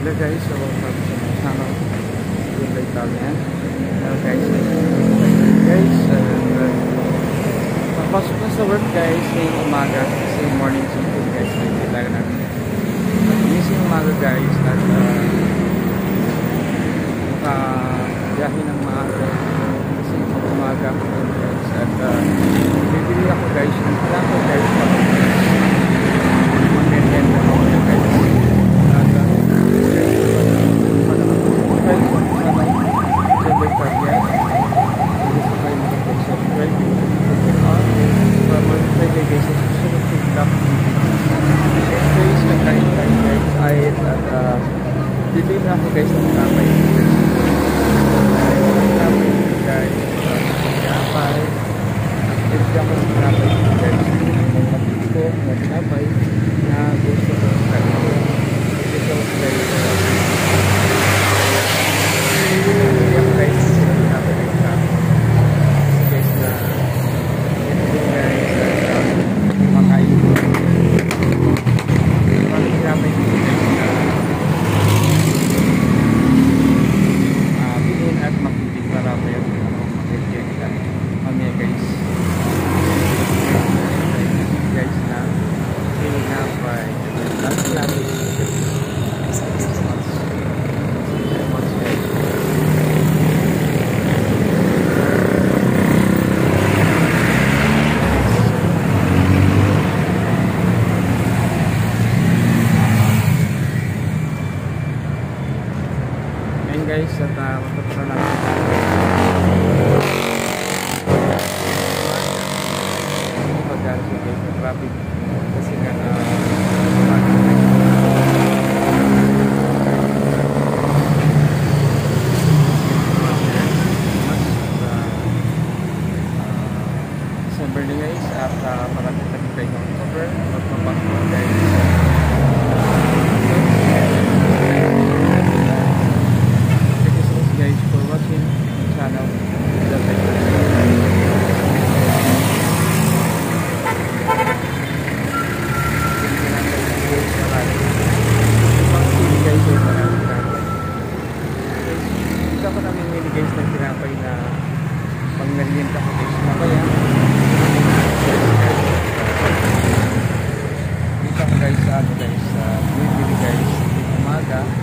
Hello guys, so welcome sa mga channel. Good day kalian. Hello guys, papasok na sa work guys ngayong umaga kasi morning shift guys. Kailangan natin gising umaga guys at biyahe ng maaga kasi umaga guys at bibili ako guys ng plato guys mag-end ako guys. Dito na ako guys ng kamay guys dito ako ng kamay guys ng kapit ko na tinapay na gusto ko dito ako guys guys at matapos na natin pag-alas guys ng traffic kasi nga December na guys at maraming tayo ng October at mapasok guys. Guys for watching the channel. Dito ako namimili guys ng tinapay na pang merienda ko guys na kaya dito ako guys sa ano guys bibili guys umaga